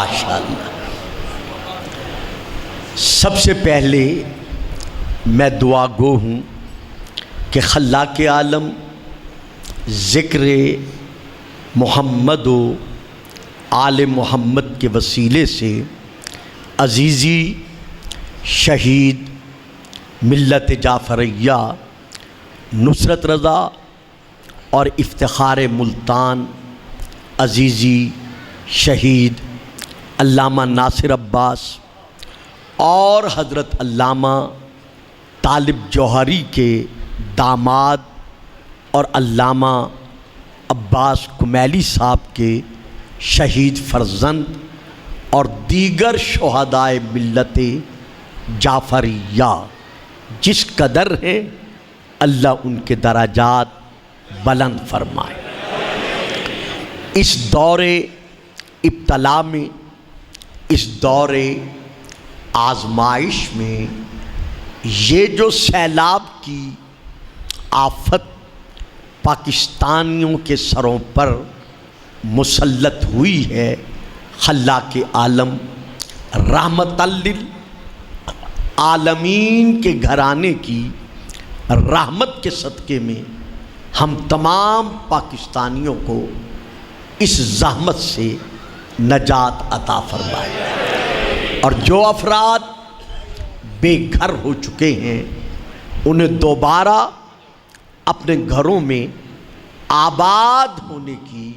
ماشاءاللہ۔ سب سے پہلے میں دعا گو ہوں کہ خلاق عالم ذکر محمد و آل محمد کے وسیلے سے عزیزی شہید ملت جعفریہ نصرت رضا اور افتخار ملتان عزیزی شہید علامہ ناصر عباس اور حضرت علامہ طالب جوہری کے داماد اور علامہ عباس کمیلی صاحب کے شہید فرزند اور دیگر شہدائے ملت جعفریہ جس قدر ہیں، اللہ ان کے درجات بلند فرمائے۔ اس دور ابتلا میں، اس دور آزمائش میں یہ جو سیلاب کی آفت پاکستانیوں کے سروں پر مسلط ہوئی ہے، خلاق عالم رحمت للعالمین کے گھرانے کی رحمت کے صدقے میں ہم تمام پاکستانیوں کو اس زحمت سے نجات عطا فرمائے، اور جو افراد بے گھر ہو چکے ہیں انہیں دوبارہ اپنے گھروں میں آباد ہونے کی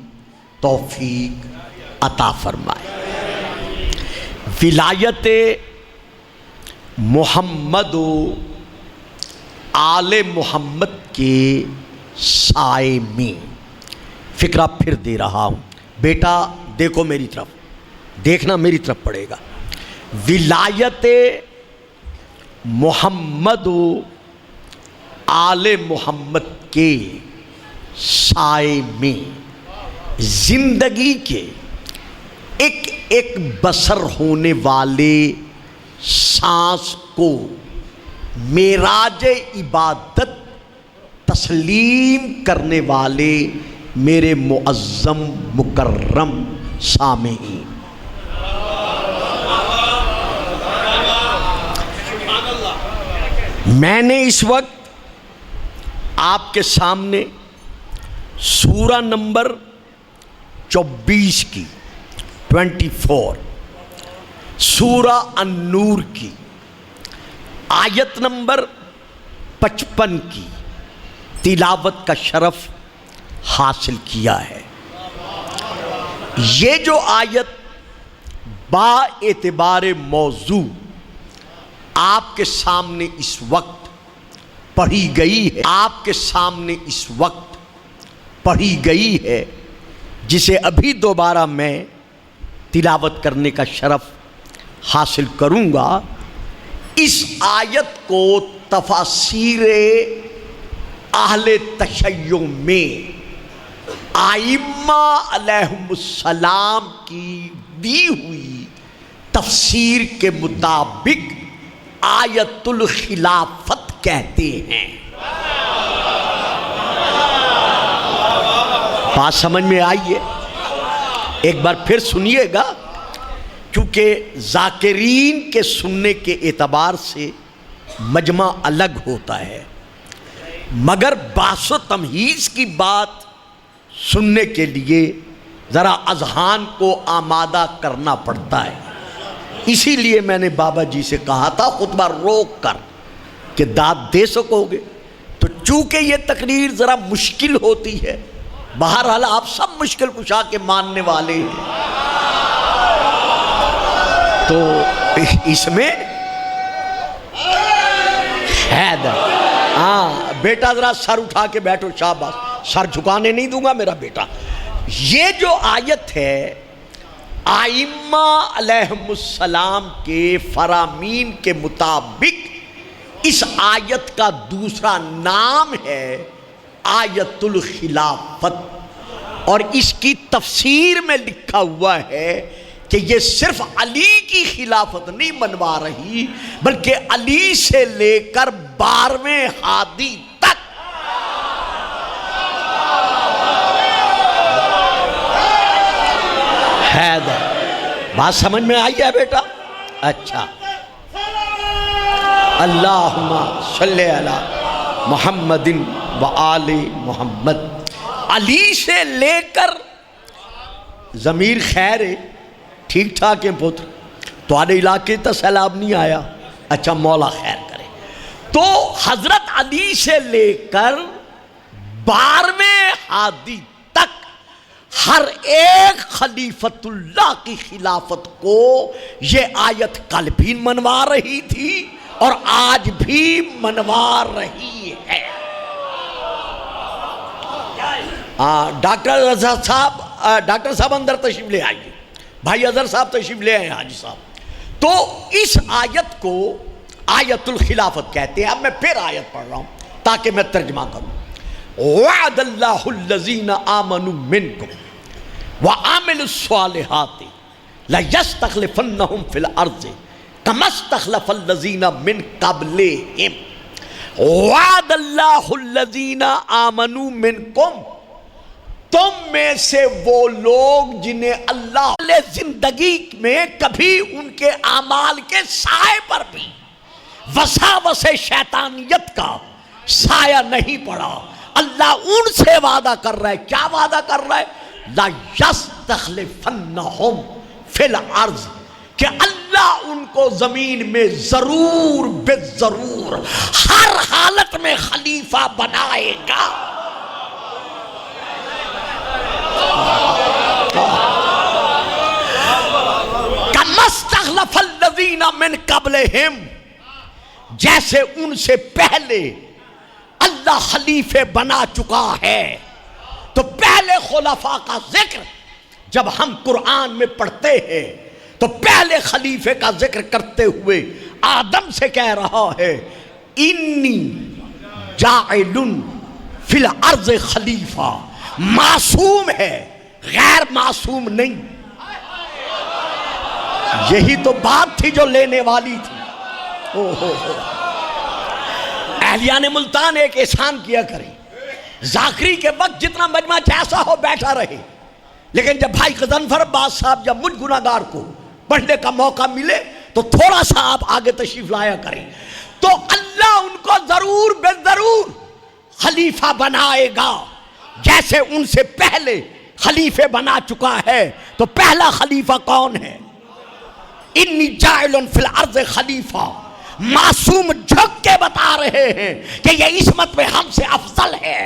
توفیق عطا فرمائے۔ ولایت محمد و آل محمد کے سائے میں فکرہ پھر دے رہا ہوں، بیٹا دیکھو میری طرف، دیکھنا میری طرف پڑے گا۔ ولایت محمد و آل محمد کے سائے میں زندگی کے ایک ایک بسر ہونے والے سانس کو معراج عبادت تسلیم کرنے والے میرے معظم مکرم سامعین، میں نے اس وقت آپ کے سامنے سورہ نمبر 24 کی 24 سورہ النور کی آیت نمبر 55 کی تلاوت کا شرف حاصل کیا ہے۔ یہ جو آیت با اعتبار موضوع آپ کے سامنے اس وقت پڑھی گئی ہے، آپ کے سامنے اس وقت پڑھی گئی ہے، جسے ابھی دوبارہ میں تلاوت کرنے کا شرف حاصل کروں گا، اس آیت کو تفاسیر اہل تشیع میں ائمہ علیہم السلام کی دی ہوئی تفسیر کے مطابق آیت الخلافت کہتے ہیں۔ بات سمجھ میں آئی ہے؟ ایک بار پھر سنیے گا، کیونکہ ذاکرین کے سننے کے اعتبار سے مجمع الگ ہوتا ہے، مگر بحث و تمہیز کی بات سننے کے لیے ذرا اذہان کو آمادہ کرنا پڑتا ہے۔ اسی لیے میں نے بابا جی سے کہا تھا خطبہ روک کر کہ داد دے سکو گے، تو چونکہ یہ تقریر ذرا مشکل ہوتی ہے، بہرحال آپ سب مشکل کشا کے ماننے والے ہیں، تو اس میں ہاں بیٹا ذرا سر اٹھا کے بیٹھو، شاباش، سر جھکانے نہیں دوں گا میرا بیٹا۔ یہ جو آیت ہے ائمہ علیہم السلام کے فرامین کے مطابق اس آیت کا دوسرا نام ہے آیت الخلافت، اور اس کی تفسیر میں لکھا ہوا ہے کہ یہ صرف علی کی خلافت نہیں منوا رہی، بلکہ علی سے لے کر 12ویں ہادی تک حیدر بات سمجھ میں آئی ہے بیٹا؟ اچھا، اللہم صلی علی محمد و آل محمد. علی سے لے کر ضمیر خیر ہے، ٹھیک ٹھاک ہے پتر، تمہارے علاقے تا سیلاب نہیں آیا؟ اچھا مولا خیر کرے. تو حضرت علی سے لے کر 12ویں ہادی تک ہر ایک خلیفۃ اللہ کی خلافت کو یہ آیت کل بھی منوا رہی تھی اور آج بھی منوا رہی ہے. ڈاکٹر صاحب اندر تشریف لے آئیے، بھائی اظہر صاحب تشریف لے آئے، حاجی صاحب. تو اس آیت کو آیت الخلافت کہتے ہیں. اب میں پھر آیت پڑھ رہا ہوں تاکہ میں ترجمہ کروں. وعد اللہ الذین آمنوا منکم وعملوا الصالحات لیستخلفنہم فی الارض کما استخلف الذین من قبلہم. وعد اللہ الذین آمنوا منکم، تم میں سے وہ لوگ جنہیں اللہ نے زندگی میں کبھی ان کے اعمال کے سائے پر بھی وساوس شیطانیت کا سایہ نہیں پڑا، اللہ ان سے وعدہ کر رہا ہے. کیا وعدہ کر رہا ہے؟ لا یستخلفنہم فی الارض، کہ اللہ ان کو زمین میں ضرور بے ضرور ہر حالت میں خلیفہ بنائے گا. کما استخلف الذین من قبلہم، جیسے ان سے پہلے اللہ خلیفے بنا چکا ہے. تو پہلے خلفاء کا ذکر جب ہم قرآن میں پڑھتے ہیں تو پہلے خلیفے کا ذکر کرتے ہوئے آدم سے کہہ رہا ہے انی جاعل فی الارض خلیفہ. معصوم ہے، غیر معصوم نہیں. یہی تو بات تھی جو لینے والی تھی. اہلیان ملتان ایک احسان کیا کریں، ذاکری کے وقت جتنا مجمع جیسا ہو بیٹھا رہے، لیکن جب بھائی غضنفر عباس صاحب یا مجھ گناہگار کو پڑھنے کا موقع ملے تو تھوڑا سا آپ آگے تشریف لایا کریں. تو اللہ ان کو ضرور بے ضرور خلیفہ بنائے گا جیسے ان سے پہلے خلیفے بنا چکا ہے. تو پہلا خلیفہ کون ہے؟ انی جاعل فی الارض خلیفہ. معصوم جھک کے بتا رہے ہیں کہ یہ عصمت میں ہم سے افضل ہے.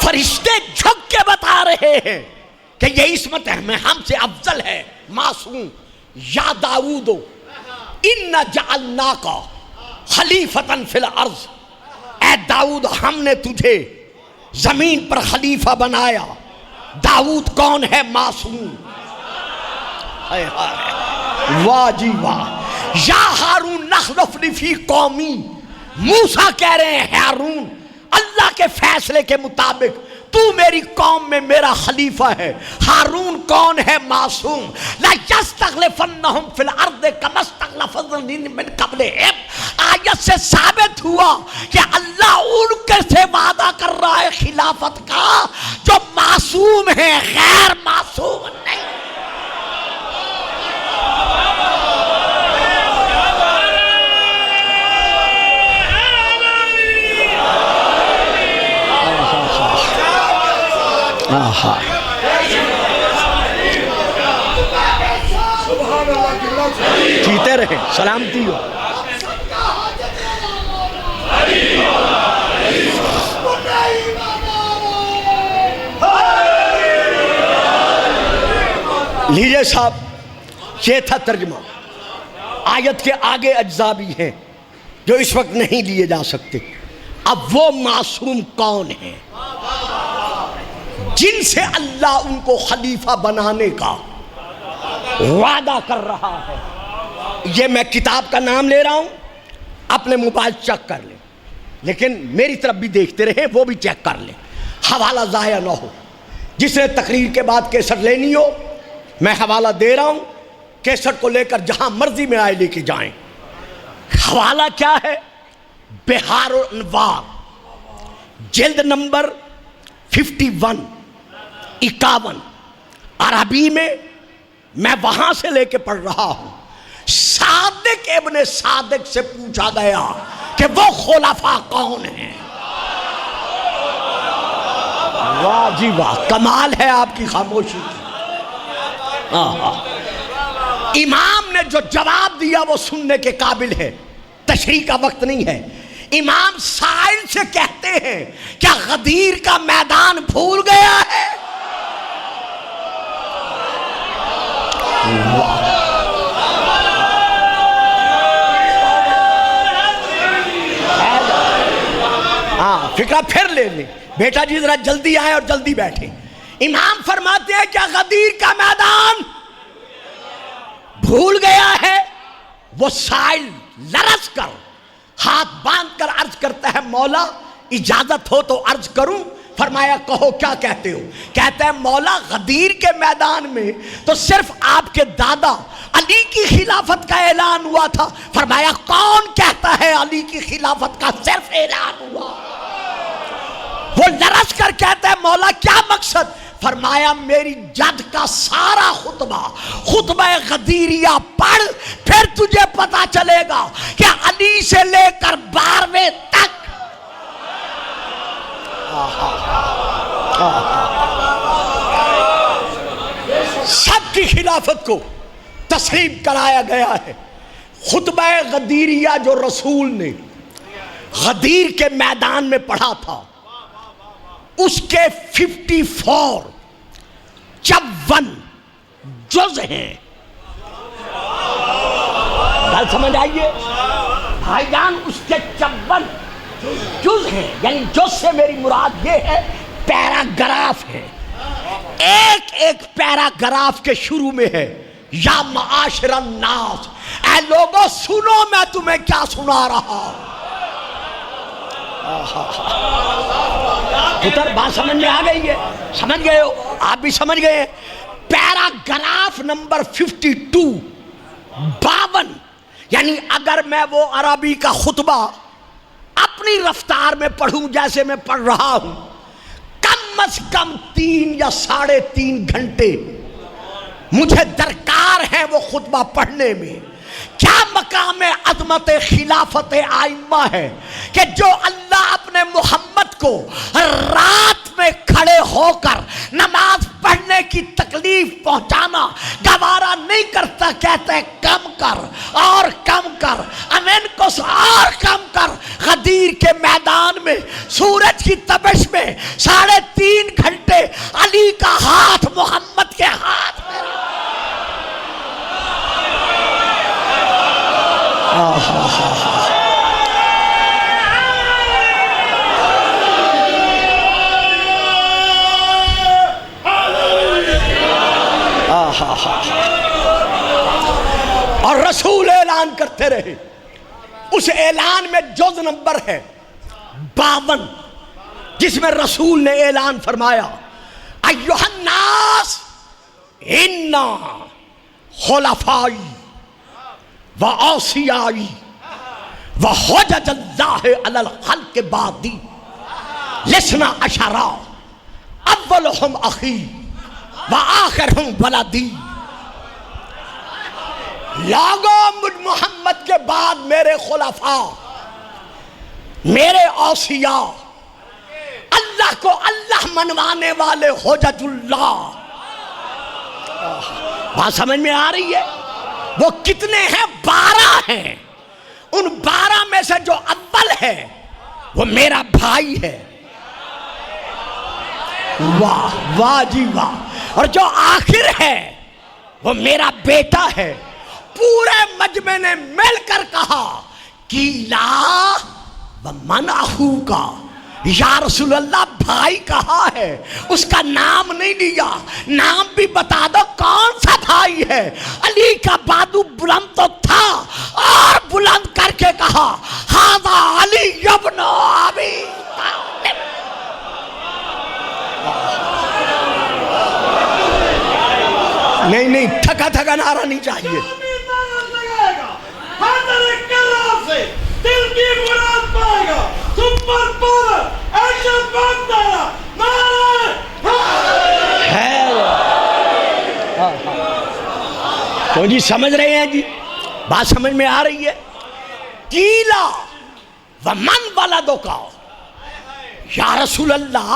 فرشتے جھک کے بتا رہے ہیں کہ یہ عصمت میں ہم سے افضل ہے. معصوم. یا داؤد انا جعلناک خلیفۃ فی الارض، اے داؤد ہم نے تجھے زمین پر خلیفہ بنایا. داؤد کون ہے؟ معصوم. واہ جی واہ. یا ہارون نخلفنی فی قومی، موسیٰ کہہ رہے ہیں ہارون اللہ کے فیصلے کے مطابق تو میری قوم میں میرا خلیفہ ہے. ہارون کون ہے؟ معصوم. لا یستخلفنہم فی الارض کما استخلف الذین من قبلہم. آیت سے ثابت ہوا کہ اللہ ان کے سے وعدہ کر رہا ہے خلافت کا جو معصوم ہے، غیر معصوم نہیں. جیتے رہے، سلامتی ہو. لیجئے صاحب، یہ تھا ترجمہ. آیت کے آگے اجزاء بھی ہیں جو اس وقت نہیں لیے جا سکتے. اب وہ معصوم کون ہے جن سے اللہ ان کو خلیفہ بنانے کا وعدہ کر رہا ہے؟ یہ میں کتاب کا نام لے رہا ہوں، اپنے موبائل چیک کر لیں، لیکن میری طرف بھی دیکھتے رہیں، وہ بھی چیک کر لیں، حوالہ ضائع نہ ہو. جس نے تقریر کے بعد کیسٹ لینی ہو میں حوالہ دے رہا ہوں، کیسٹ کو لے کر جہاں مرضی میں آئے لے کے جائیں. حوالہ کیا ہے؟ بہار الانوار، جلد نمبر 51 51 عربی میں میں وہاں سے لے کے پڑھ رہا ہوں. صادق ابن صادق سے پوچھا گیا کہ وہ خلفاء کون ہیں؟ واہ جی واہ، کمال ہے آپ کی خاموشی کی. امام نے جو جواب دیا وہ سننے کے قابل ہے، تشریح کا وقت نہیں ہے. امام سائل سے کہتے ہیں کیا غدیر کا میدان بھول گیا ہے؟ ہاں فکرہ پھر لے لیں بیٹا جی، ذرا جلدی آئیں اور جلدی بیٹھیں. امام فرماتے ہیں کیا غدیر کا میدان بھول گیا ہے؟ وہ سائل لرز کر ہاتھ باندھ کر عرض کرتا ہے مولا اجازت ہو تو عرض کروں؟ فرمایا کہو کیا کہتے ہو؟ کہتا ہے مولا غدیر کے میدان میں تو صرف آپ کے دادا علی کی خلافت کا اعلان ہوا تھا. فرمایا کون کہتا ہے علی کی خلافت کا صرف اعلان ہوا؟ وہ لرز کر کہتا ہے مولا کیا مقصد؟ فرمایا میری جد کا سارا خطبہ غدیریہ پڑھ، پھر تجھے پتا چلے گا کہ علی سے لے کر 12ویں تک سب کی خلافت کو تسلیم کرایا گیا ہے. خطبہ غدیریہ جو رسول نے غدیر کے میدان میں پڑھا تھا اس کے 54 جز ہیں. بات سمجھ آئیے بھائی جان، اس کے 54 جز ہیں. یعنی جز سے میری مراد یہ ہے پیراگراف ہے. ایک ایک پیراگراف کے شروع میں ہے یا معاشر الناس، اے لوگوں سنو میں تمہیں کیا سنا رہا ہوں. پتر بات سمجھ میں آ گئی ہے؟ سمجھ گئے ہو؟ آپ بھی سمجھ گئے ہیں. پیراگراف نمبر 52 یعنی اگر میں وہ عربی کا خطبہ اپنی رفتار میں پڑھوں جیسے میں پڑھ رہا ہوں، کم از کم 3 یا 3.5 گھنٹے مجھے درکار ہے وہ خطبہ پڑھنے میں. کیا مقام عظمت خلافت ائمہ ہے کہ جو اللہ اپنے محمد کو رات میں کھڑے ہو کر نماز پڑھنے کی تکلیف پہنچانا گوارا نہیں کرتا، کہتا ہے کم کر اور کم کر، امین کو اور کم کر. غدیر کے میدان میں سورج کی تپش میں 3.5 گھنٹے علی کا ہاتھ محمد کے ہاتھ میں اور رسول اعلان کرتے رہے. اس اعلان میں جز نمبر ہے 52 جس میں رسول نے اعلان فرمایا ایھا الناس انا خلفائی و اوصیائی و حجج اللہ علی الخلق بعدی لسنا عشرا اولہم اخی و آخرہم ولدی. لوگوں محمد کے بعد میرے خلفاء، میرے اوصیاء، اللہ کو اللہ منوانے والے حجج اللہ. بات سمجھ میں آ رہی ہے؟ وہ کتنے ہیں؟ 12 ہیں. ان 12 میں سے جو اول ہے وہ میرا بھائی ہے. واہ واہ جی واہ. اور جو آخر ہے وہ میرا بیٹا ہے. پورے مجمع نے مل کر کہا کیلا ومن اخوکا، یا رسول اللہ بھائی کہاں ہے؟ اس کا نام نہیں لیا. نام بھی بتا دو کون سا بھائی ہے. علی کا بادو بلند تو تھا اور بلند کر کے کہا ھذا علی ابن ابی طالب. نہیں تھکا تھکا نعرہ نہیں چاہیے. دل کی مراد پائے گا سپر پاور ایشن بندہ نعرہ تو جی سمجھ رہے ہیں جی، بات سمجھ میں آ رہی ہے؟ قیلا ومن ولدک، یا رسول اللہ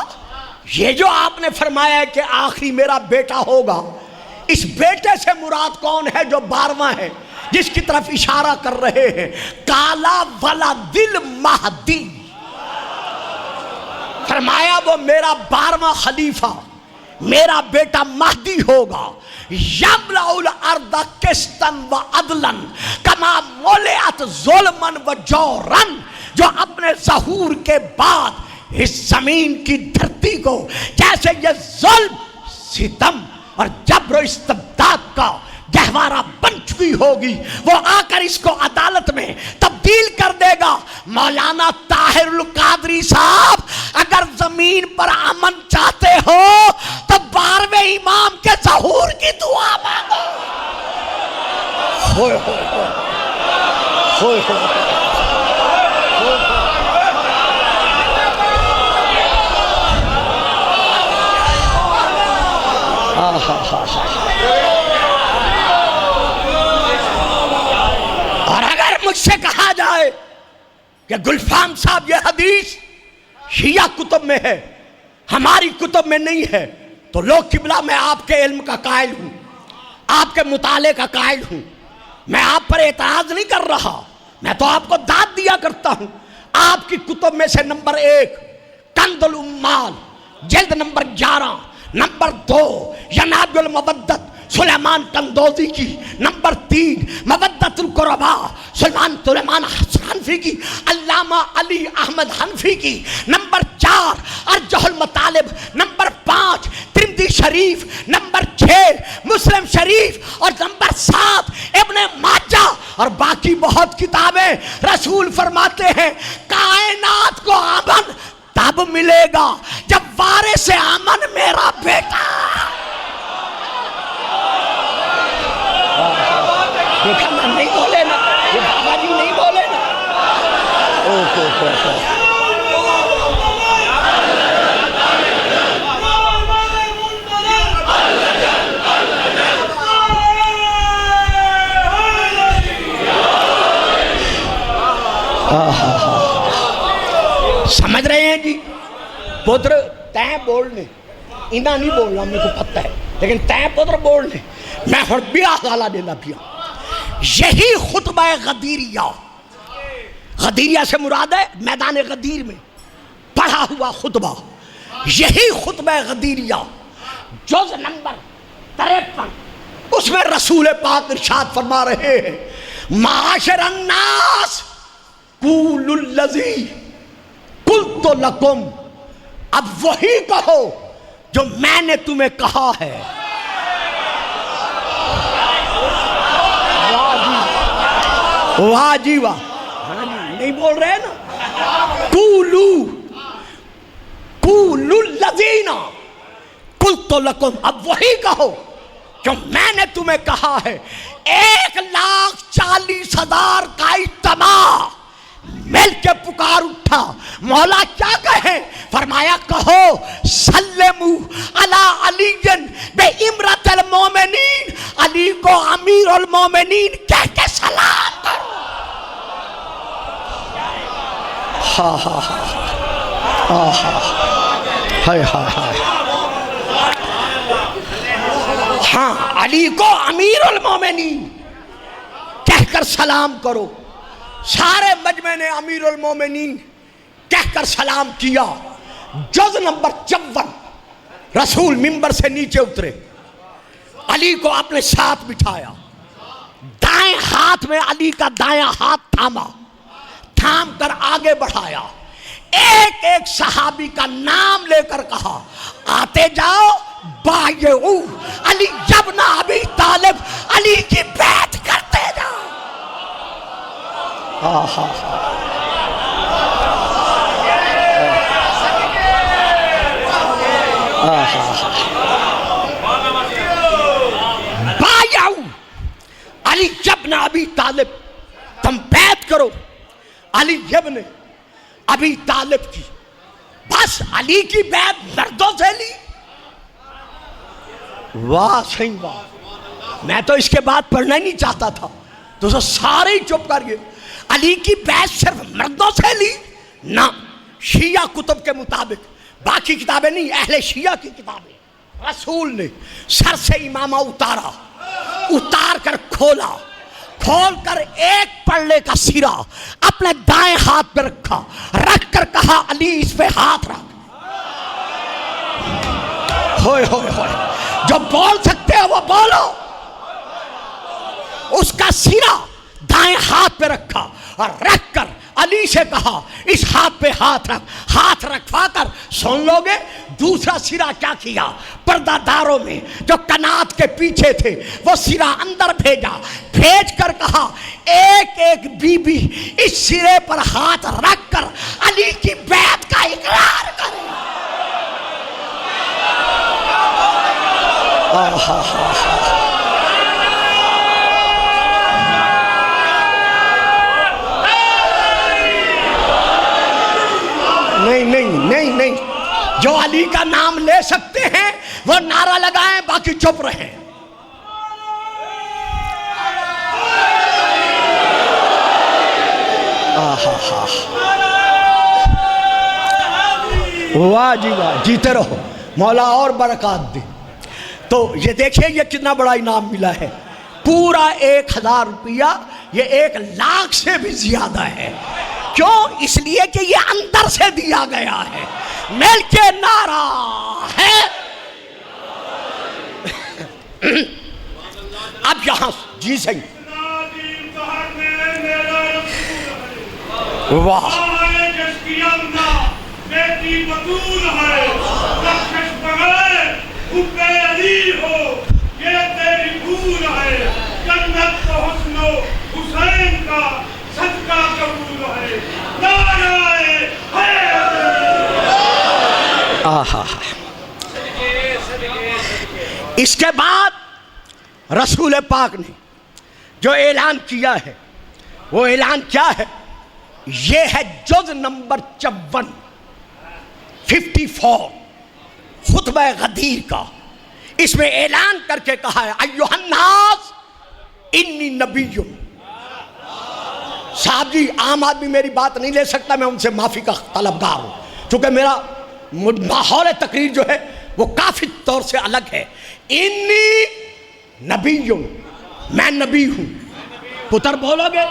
یہ جو آپ نے فرمایا ہے کہ آخری میرا بیٹا ہوگا، اس بیٹے سے مراد کون ہے جو 12واں ہے جس کی طرف اشارہ کر رہے ہیں؟ کالا ولد المہدی، فرمایا وہ میرا 12واں خلیفہ میرا بیٹا مہدی ہوگا، یملأ الارض قسطا وعدلا کما ملئت ظلما وجورا، جو اپنے ظہور کے بعد اس زمین کی دھرتی کو جیسے یہ ظلم، ستم اور جبر و استبداد کا گہوارہ بن چکی ہوگی، وہ آ کر اس کو عدالت میں تبدیل کر دے گا۔ مولانا طاہر القادری صاحب اگر زمین پر امن چاہتے ہو تو 12ویں امام کے ظہور کی دعا مانگو۔ ہوئے ہوئے ہوئے ہوئے اور اگر مجھ سے کہا جائے کہ گلفام صاحب یہ حدیث شیعہ کتب میں ہے ہماری کتب میں نہیں ہے، تو لوگ قبلہ میں آپ کے علم کا قائل ہوں، آپ کے مطالعے کا قائل ہوں، میں آپ پر اعتراض نہیں کر رہا، میں تو آپ کو داد دیا کرتا ہوں۔ آپ کی کتب میں سے نمبر 1 کنز الامال جلد نمبر 11، نمبر 2 ینابع المودت سلیمان کندوزی کی، نمبر 3 مودت القربا سلیمان حنفی کی، علامہ علی احمد حنفی کی، نمبر 4 ارجح المطالب، نمبر 5 ترمذی شریف، نمبر 6 مسلم شریف، اور نمبر 7 ابن ماجہ، اور باقی بہت کتابیں۔ رسول فرماتے ہیں کائنات کو امن تب ملے گا جب وارث امن میرا بیٹا۔ دیکھا نا، نہیں بولے نا، یہ بابا جی نہیں بولے نا۔ سمجھ رہے ہیں جی؟ پتر تیں بولنے انہاں نہیں بولنا، میرے کو پتہ ہے، لیکن تیں پتر بولنے میں ہر بیا غالہ دینا پیا۔ یہی خطبہ غدیریہ، غدیریہ سے مراد ہے میدان غدیر میں پڑھا ہوا خطبہ، یہی خطبہ غدیریہ جز نمبر 53، اس میں رسول پاک ارشاد فرما رہے ہیں معاشر الناس قولوا الذی قلت لکم، اب وہی کہو جو میں نے تمہیں کہا ہے۔ واہ جی واہ، نہیں بول رہے نا؟ قولوا الذین قلت لکم، اب وہی کہو جو میں نے تمہیں کہا ہے۔ 1,40,000 کا اجتماع مل کے پکار اٹھا، مولا کیا کہیں؟ فرمایا کہو سلموا علی علی بامرۃ المومنین، علی کو امیر المومنین کہہ کے سلام کرو۔ ہاں ہاں ہاں ہائے ہائے، ہاں علی کو امیر المومنین کہہ کر سلام کرو۔ سارے مجمع نے امیر المومنین کہہ کر سلام کیا۔ جز نمبر 54 رسول منبر سے نیچے اترے، علی کو اپنے ساتھ بٹھایا، دائیں ہاتھ میں علی کا دایاں ہاتھ تھاما، تھام کر آگے بڑھایا، ایک ایک صحابی کا نام لے کر کہا آتے جاؤ بایعو علی ابن ابی طالب، علی کی بیعت کرتے جاؤ۔ بایعو علی ابن ابی طالب، تم بیعت کرو علی ابن ابی طالب کی۔ بس علی کی بیعت مردوں سے لی؟ واہ صحیح واہ، میں تو اس کے بعد پڑھنا ہی نہیں چاہتا تھا، تو سارے ہی چپ کر گئے۔ علی کی بیعت صرف مردوں سے لی؟ نہ، شیعہ کتب کے مطابق، باقی کتابیں نہیں، اہل شیعہ کی کتابیں، رسول نے سر سے امامہ اتارا، اتار کر کھولا، کھول کر ایک پلڑے کا سرا اپنے دائیں ہاتھ پہ رکھا، رکھ کر کہا علی اس پہ ہاتھ رکھ۔ ہوئے ہوئے ہوئے، جو بول سکتے ہو وہ بولو۔ اس کا سرا دائیں ہاتھ پہ رکھا اور رکھ کر علی سے کہا اس ہاتھ پہ ہاتھ رکھ، ہاتھ رکھوا کر سن لو گے۔ دوسرا سرا کیا کیا؟ پردہ داروں میں جو کنات کے پیچھے تھے وہ سرا اندر بھیجا، بھیج کر کہا ایک ایک بی بی اس سرے پر ہاتھ رکھ کر علی کی بیعت کا اقرار کرے۔ نہیں نہیں نہیں نہیں، جو علی کا نام لے سکتے ہیں وہ نعرہ لگائیں، باقی چپ رہیں۔ واہ جی واہ، جیتے رہو، مولا اور برکات دے۔ تو یہ دیکھیں یہ کتنا بڑا انعام ملا ہے، پورا 1000 روپیہ، یہ 1,00,000 سے بھی زیادہ ہے۔ کیوں؟ اس لیے کہ یہ اندر سے دیا گیا ہے، مل کے نعرہ ہے۔ اب یہاں جی صحیح، واہ، اس کے بعد رسول پاک نے جو اعلان کیا ہے وہ اعلان کیا ہے؟ یہ ہے جز نمبر 54 خطبہ غدیر کا۔ اس میں اعلان کر کے کہا ہے ایھا الناس انی نبی۔ صاحب جی عام آدمی میری بات نہیں لے سکتا، میں ان سے معافی کا طلبگار ہوں، چونکہ میرا ماحول تقریر جو ہے وہ کافی طور سے الگ ہے۔ انی نبی، میں نبی ہوں۔ پتر بولو گے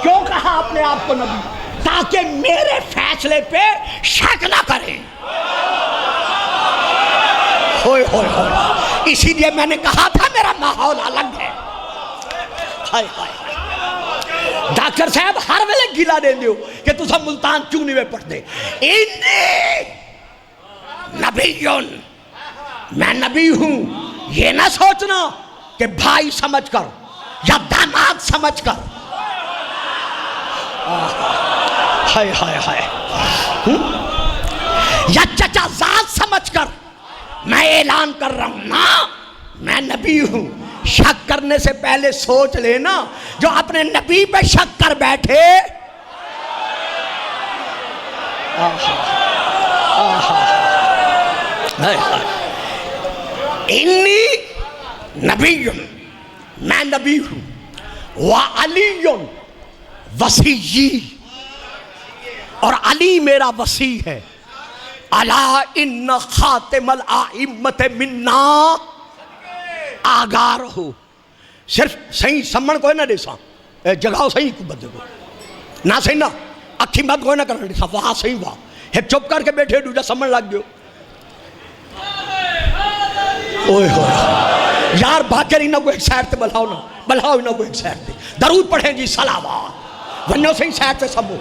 کیوں کہا اپنے آپ کو نبی؟ تاکہ میرے فیصلے پہ شک نہ کریں۔ ہوئے ہوئے ہوئے، اسی لیے میں نے کہا تھا میرا ماحول الگ ہے۔ ہائے ہائے، ڈاکٹر صاحب ہر ویلے گلا دے دیو کہ تسا ملتان کیوں نہیں پڑھتے۔ انی نبیون، میں نبی ہوں، یہ نہ سوچنا کہ بھائی سمجھ کر یا داماد سمجھ کر، ہائے ہائے ہائے، یا چچا زاد سمجھ کر میں اعلان کر رہا ہوں، نا میں نبی ہوں۔ شک کرنے سے پہلے سوچ لینا، جو اپنے نبی پہ شک کر بیٹھے، انی نبی، میں نبی ہوں، وعلی وصی، اور علی میرا وصی ہے۔ الا ان خاتم الائمۃ منا، آگاہ رہو۔ صرف صحیح سمن کوئی نہ دیسا، جگاؤ صحیح کو بدے کو نہ صحیح نہ اکھی مت کوئی نہ کرنا دیسا، وہاں صحیح وہاں ہے، چپ کر کے بیٹھے دوجا سمن لگ گئے۔ اوئے ہوئے یار باقر انہوں کو ایک سائٹ تے بلھاؤ نا، بلھاؤ انہوں کو ایک سائٹ تے، درود پڑھیں جی صلوات، ونیو صحیح سائٹ تے سبو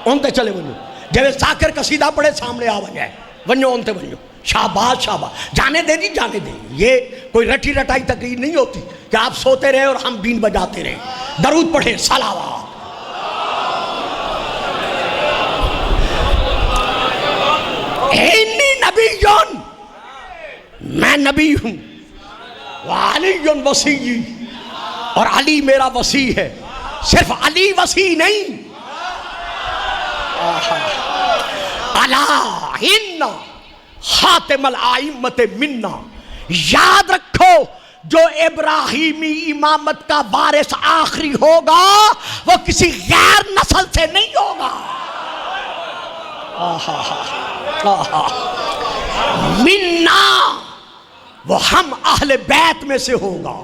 اونتے چلے ونیو، جب ذاکر قصیدہ پڑھے سامنے آ ونیو ونیو اونتے ونیو، شاباش شاباش، جانے دے جی جانے دے۔ یہ کوئی رٹی رٹائی تقریر نہیں ہوتی کہ آپ سوتے رہے اور ہم بین بجاتے رہے۔ درود پڑھیں صلوات۔ انی نبیون، میں نبی ہوں، وعلی وصی، اور علی میرا وصی ہے۔ صرف علی وصی نہیں، الا ان خاتم الائمۃ منا، یاد رکھو جو ابراہیمی امامت کا وارث آخری ہوگا وہ کسی غیر نسل سے نہیں ہوگا. منا، وہ ہم اہل بیت میں سے ہوگا،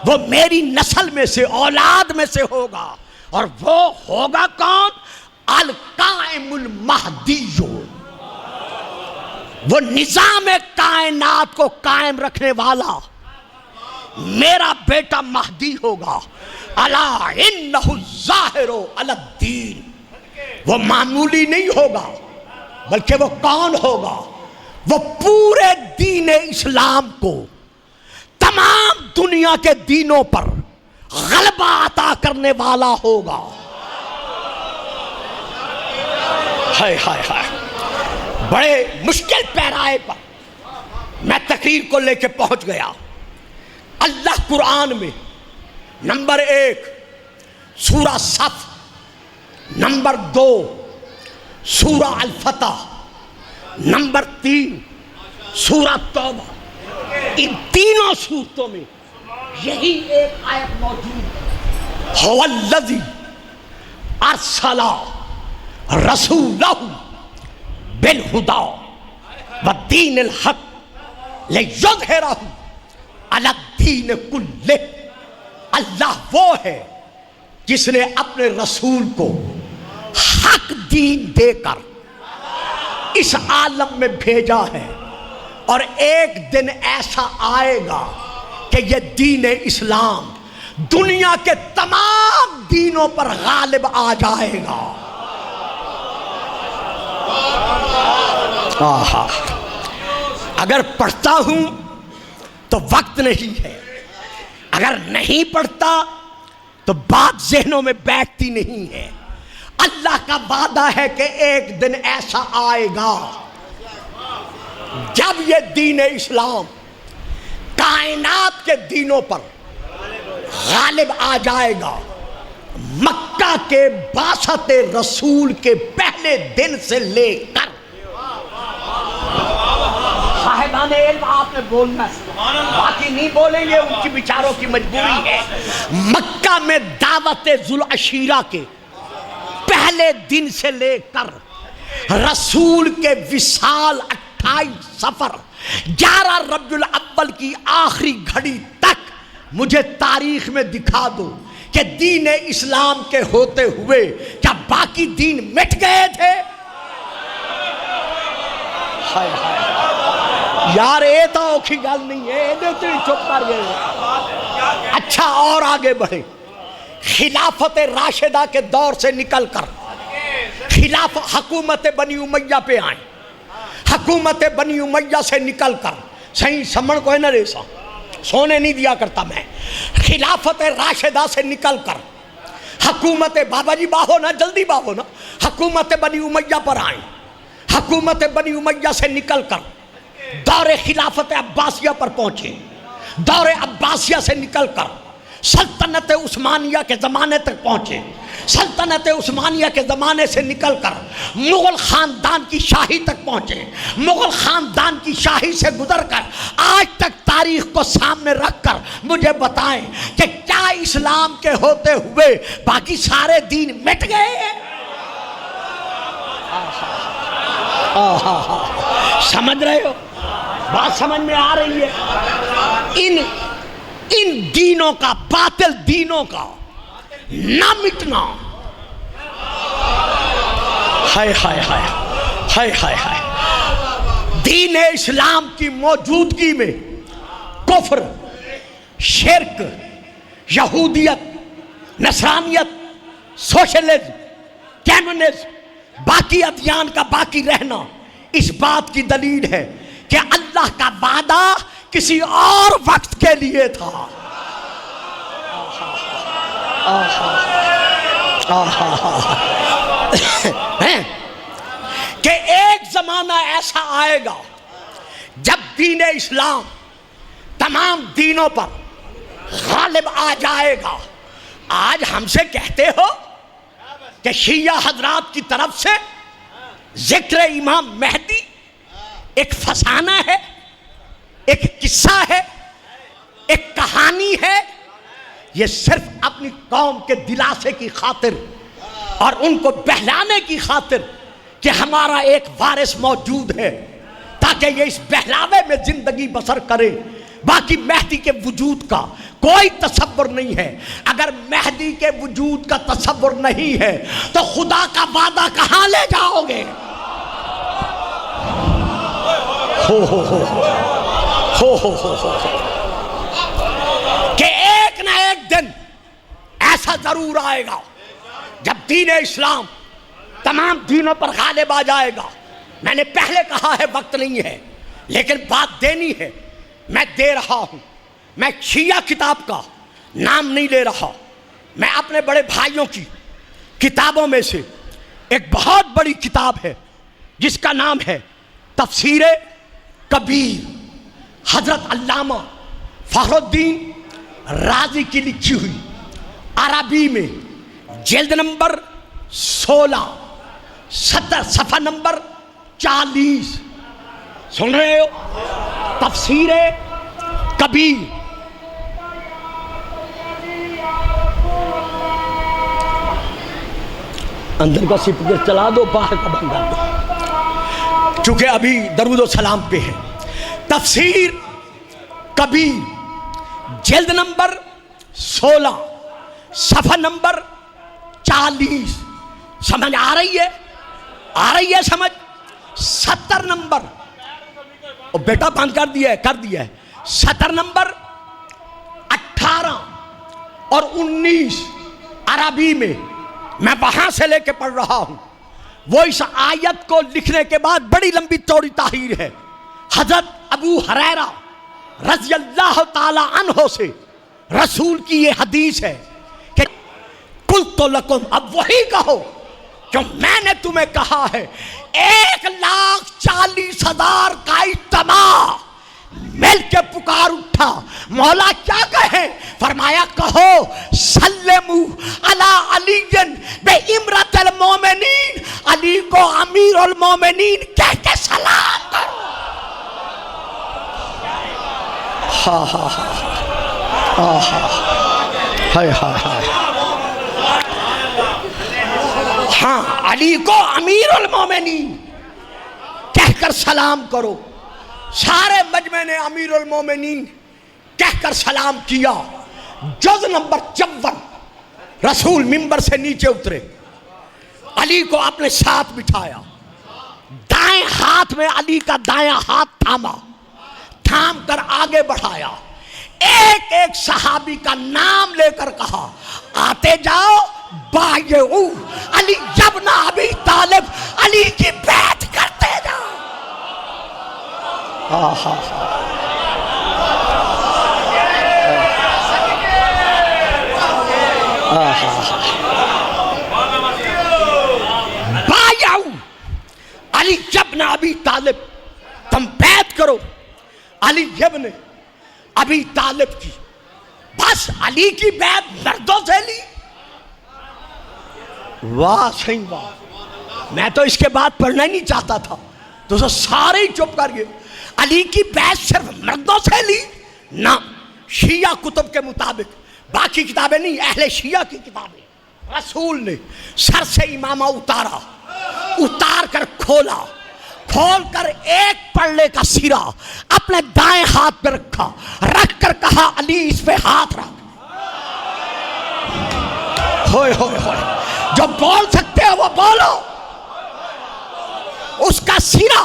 وہ میری نسل میں سے، اولاد میں سے ہوگا. اور وہ ہوگا کون؟ القائم المہدی، وہ نظام کائنات کو قائم رکھنے والا میرا بیٹا مہدی ہوگا. الا انہ الظاہر علی الدین، وہ معمولی نہیں ہوگا بلکہ وہ کون ہوگا؟ وہ پورے دین اسلام کو تمام دنیا کے دینوں پر غلبہ عطا کرنے والا ہوگا. ہائے ہائے ہائے، بڑے مشکل پیرائے پر میں تقریر کو لے کے پہنچ گیا. اللہ قرآن میں نمبر 1 سورہ صف، نمبر 2 سورہ الفتح، نمبر 3 سورہ توبہ، ان تینوں سورتوں میں یہی ایک آیت موجود ہے. هو الذی ارسل رسولہ بالہدی والدین الحق لیظہرہ علی الدین کلہ. اللہ وہ ہے جس نے اپنے رسول کو حق دین دے کر اس عالم میں بھیجا ہے. اور ایک دن ایسا آئے گا کہ یہ دین اسلام دنیا کے تمام دینوں پر غالب آ جائے گا. اگر پڑھتا ہوں تو وقت نہیں ہے، اگر نہیں پڑھتا تو بات ذہنوں میں بیٹھتی نہیں ہے. اللہ کا وعدہ ہے کہ ایک دن ایسا آئے گا جب یہ دین اسلام کائنات کے دینوں پر غالب آ جائے گا. مکہ کے بعثت رسول کے پہلے دن سے لے کر، صاحبان علم آپ نے بولنا ہے، باقی نہیں بولیں گے، ان کی بیچاروں کی مجبوری ہے. مکہ میں دعوت ذوالعشیرہ کے پہلے دن سے لے کر رسول کے وصال 28 صفر 11 ربیع الاول کی آخری گھڑی تک مجھے تاریخ میں دکھا دو کہ دین اسلام کے ہوتے ہوئے کیا باقی دین مٹ گئے تھے؟ ہائے ہائے یار، یہ تو اوکھی گل نہیں ہے، یہ چپ کر گئے. اچھا اور آگے بڑھے. خلافت راشدہ کے دور سے نکل کر حکومت بنی امیہ پہ آئیں. حکومت بنی امیہ سے نکل کر صحیح سمن کو ہے نا ریسا سونے نہیں دیا کرتا میں. خلافت راشدہ سے نکل کر حکومت بابا جی باہو نا، جلدی باہو نا، حکومت بنی امیہ پر آئیں. حکومت بنی امیہ سے نکل کر دور خلافت عباسیہ پر پہنچے. دور عباسیہ سے نکل کر سلطنت عثمانیہ کے زمانے تک پہنچے. سلطنت عثمانیہ کے زمانے سے نکل کر مغل خاندان کی شاہی تک پہنچے. مغل خاندان کی شاہی سے گزر کر آج تک تاریخ کو سامنے رکھ کر مجھے بتائیں کہ کیا اسلام کے ہوتے ہوئے باقی سارے دین مٹ گئے ہیں؟ سمجھ رہے ہو؟ بات سمجھ میں آ رہی ہے؟ ان دینوں کا، باطل دینوں کا نہ مٹنا، ہائے ہائے ہائے ہائے ہائے ہائے. دین اسلام کی موجودگی میں کفر، شرک، یہودیت، نصرانیت، سوشلزم، کمیونزم، باقی ادیان کا باقی رہنا اس بات کی دلیل ہے کہ اللہ کا وعدہ کسی اور وقت کے لیے تھا. کہ ایک زمانہ ایسا آئے گا جب دین اسلام تمام دینوں پر غالب آ جائے گا. آج ہم سے کہتے ہو کہ شیعہ حضرات کی طرف سے ذکر امام مہدی ایک فسانہ ہے، ایک قصہ ہے. ایک کہانی ہے، یہ صرف اپنی قوم کے دلاسے کی خاطر اور ان کو بہلانے کی خاطر کہ ہمارا ایک وارث موجود ہے تاکہ یہ اس بہلاوے میں زندگی بسر کرے، باقی مہدی کے وجود کا کوئی تصور نہیں ہے۔ اگر مہدی کے وجود کا تصور نہیں ہے تو خدا کا وعدہ کہاں لے جاؤ گے؟ کہ ایک نہ ایک دن ایسا ضرور آئے گا جب دین اسلام تمام دینوں پر غالب آ جائے گا۔ میں نے پہلے کہا ہے وقت نہیں ہے لیکن بات دینی ہے، میں دے رہا ہوں۔ میں شیعہ کتاب کا نام نہیں لے رہا، میں اپنے بڑے بھائیوں کی کتابوں میں سے ایک بہت بڑی کتاب ہے جس کا نام ہے تفسیر کبیر، حضرت علامہ فخر الدین رازی کی لکھی ہوئی، عربی میں، جلد نمبر 16، صفحہ نمبر 40۔ سن رہے ہو؟ تفسیر کبیر۔ اندر کا سپیکر چلا دو، باہر کا بند کر دو، چونکہ ابھی درود و سلام پہ ہے۔ تفسیر کبیر، جلد نمبر 16، صفحہ نمبر 40۔ سمجھ آ رہی ہے؟ آ رہی ہے سمجھ؟ 70 نمبر، او بیٹا بند کر دیا ہے 70 نمبر، 18 اور 19 عربی میں وہاں سے لے کے پڑھ رہا ہوں۔ وہ اس آیت کو لکھنے کے بعد بڑی لمبی چوڑی تحریر ہے۔ حضرت ابو ہریرہ رضی اللہ تعالی عنہ سے رسول کی یہ حدیث ہے کہ قلت لکم، اب وہی کہو جو میں نے تمہیں کہا ہے۔ 1,40,000 کا اجتماع مل کے پکار اٹھا، مولا کیا کہیں؟ فرمایا کہو سلموا علی علی بامرۃ المومنین، علی کو امیر المومنین کہہ کے سلام کرو۔ ہاں، علی کو امیر المومنین کہہ کر سلام کرو۔ سارے مجمع نے امیر المومنین کہہ کر سلام کیا۔ جز نمبر 54، رسول منبر سے نیچے اترے، علی کو اپنے ساتھ بٹھایا، دائیں ہاتھ میں علی کا دایاں ہاتھ تھاما، تھام کر آگے بڑھایا، ایک ایک صحابی کا نام لے کر کہا آتے جاؤ بایعو علی ابن ابی طالب، علی کی بیعت کرتے جاؤ۔ بایعو علی ابن ابی طالب، تم بیعت کرو علی ابن ابی طالب کی۔ بس علی کی بیعت مردوں سے لی؟ واہ صحیح بات، میں تو اس کے بعد پڑھنا ہی نہیں چاہتا تھا، تو سارے ہی چپ کر گئے۔ علی کی بیعت صرف مردوں سے لی؟ نہ، شیعہ کتب کے مطابق، باقی کتابیں نہیں، اہل شیعہ کی کتابیں، رسول نے سر سے امامہ اتارا، اتار کر کھولا، کھول کر ایک پلڑے کا سرا اپنے دائیں ہاتھ پہ رکھا، رکھ کر کہا علی اس پہ ہاتھ رکھ۔ ہوئے ہوئے ہوئے، جو بول سکتے ہو وہ بولو۔ اس کا سرا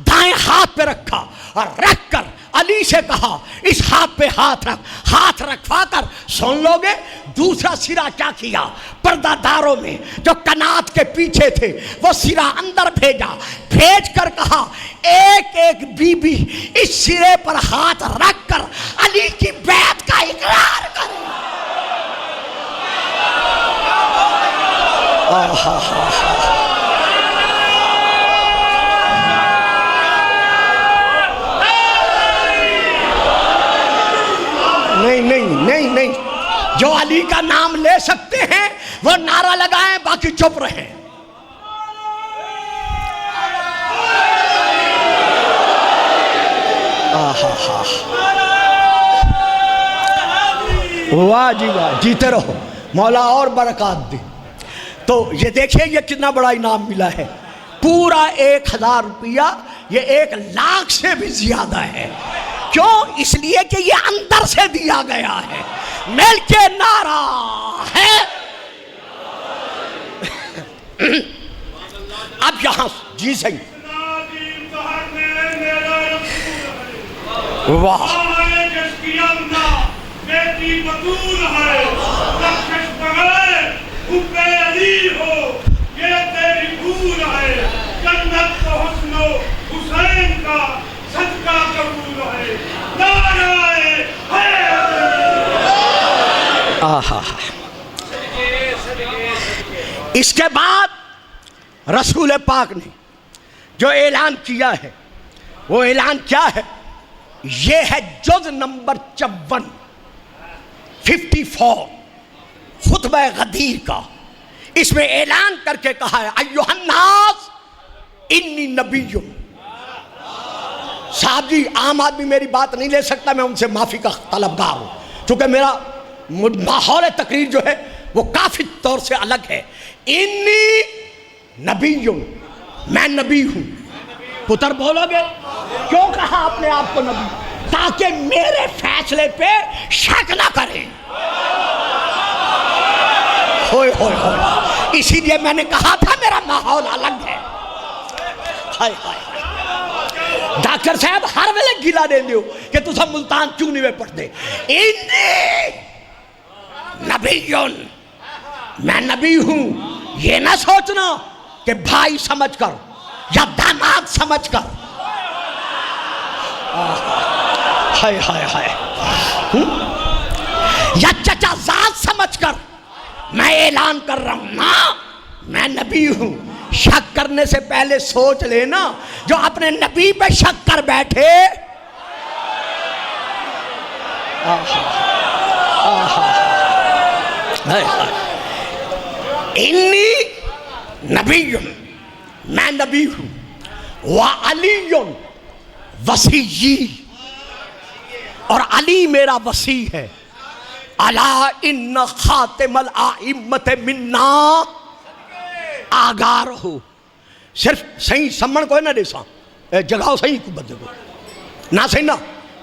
دائیں ہاتھ پہ رکھا اور رکھ کر علی سے کہا اس ہاتھ پہ ہاتھ رکھ۔ ہاتھ رکھوا کر سن لو گے دوسرا سرا کیا کیا؟ پردہ داروں میں جو کنات کے پیچھے تھے وہ سرا اندر بھیجا، بھیج کر کہا ایک ایک بی بی اس سرے پر ہاتھ رکھ کر علی کی بیعت کا اقرار کرے۔ نہیں، جو علی کا نام لے سکتے ہیں وہ نعرہ لگائیں، باقی چپ رہیں۔ واہ جی واہ، جیتے رہو، مولا اور برکات دے۔ تو یہ دیکھیں یہ کتنا بڑا انعام ملا ہے، پورا 1000 روپیہ، یہ 1,00,000 سے بھی زیادہ ہے۔ کیوں؟ اس لیے کہ یہ اندر سے دیا گیا ہے، مل کے نعرہ ہے۔ اب یہاں جی صحیح، واہ بیٹی بطول ہے، رخش بغیر حب علی ہو، یہ تیری بھول ہے، جنت کو حسن و حسین کا صدقہ قبول ہے، نعرہ آہا۔ اس کے بعد رسول پاک نے جو اعلان کیا ہے، وہ اعلان کیا ہے؟ یہ ہے جز نمبر 54 خطبہ غدیر کا۔ اس میں اعلان کر کے کہا ہے ایھا الناس انی نبی۔ صاحب جی عام آدمی میری بات نہیں لے سکتا، میں ان سے معافی کا طلبگار ہوں، چونکہ میرا ماحول تقریر جو ہے وہ کافی طور سے الگ ہے۔ انی نبی، میں نبی ہوں۔ پتر بولو گے کیوں کہا اپنے آپ کو نبی؟ تاکہ میرے فیصلے پہ شک نہ کریں۔ ہوئے ہوئے ہوئے، اسی لیے میں نے کہا تھا میرا ماحول الگ ہے۔ ہائے ہائے، ڈاکٹر صاحب ہر ویلے گلا دے دیو کہ تسا ملتان کیوں نہیں پڑھ دے۔ انی نبیون، میں نبی ہوں، یہ نہ سوچنا کہ بھائی سمجھ کر یا داماد سمجھ کر، ہائے ہائے ہائے، یا چچا زاد سمجھ کر میں اعلان کر رہا ہوں، نا میں نبی ہوں۔ شک کرنے سے پہلے سوچ لینا، جو اپنے نبی پہ شک کر بیٹھے، انی نبی، میں نبی ہوں، وعلی وصی، اور علی میرا وصی ہے۔ الا ان خاتم الائمۃ منا، آگاہ رہو۔ صرف صحیح سمجھ کوئی نہ دیسا، جگہ صحیح کو بدے کو نہ صحیح نہ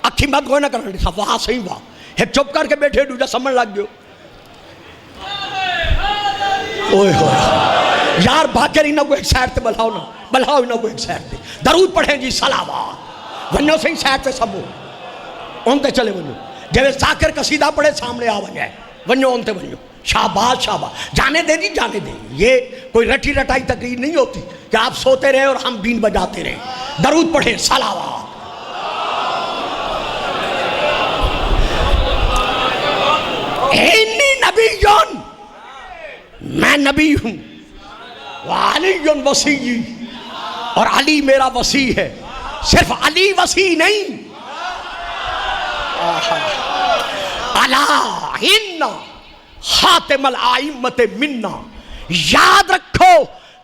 اکھی مت کوئی نہ کرنا دیسا، وہاں صحیح وہاں ایک چپ کر کے بیٹھے دوجا سمجھ لگ گئے۔ اوئے ہوئے یار باقی نہ کوئی ایک سائڈ تے بلاؤ نا، بلاؤ نہ کوئی ایک سائڈ تے، درود پڑھیں جی صلوات، ونیو صحیح سائڈ تے سبو اونتے چلے ونیو، جب ذاکر قصیدہ پڑھے سامنے آ ونجائے ونیو اونتے ونیو، شاباش شاباش، جانے دے جی جانے دے۔ یہ کوئی رٹی رٹائی تقریر نہیں ہوتی کہ آپ سوتے رہے اور ہم بین بجاتے رہے۔ درود پڑھیں صلوات۔ انی نبیون، میں نبی ہوں، وعلی وصی، اور علی میرا وصی ہے۔ صرف علی وصی نہیں، الا ان خاتم الائمۃ منا، یاد رکھو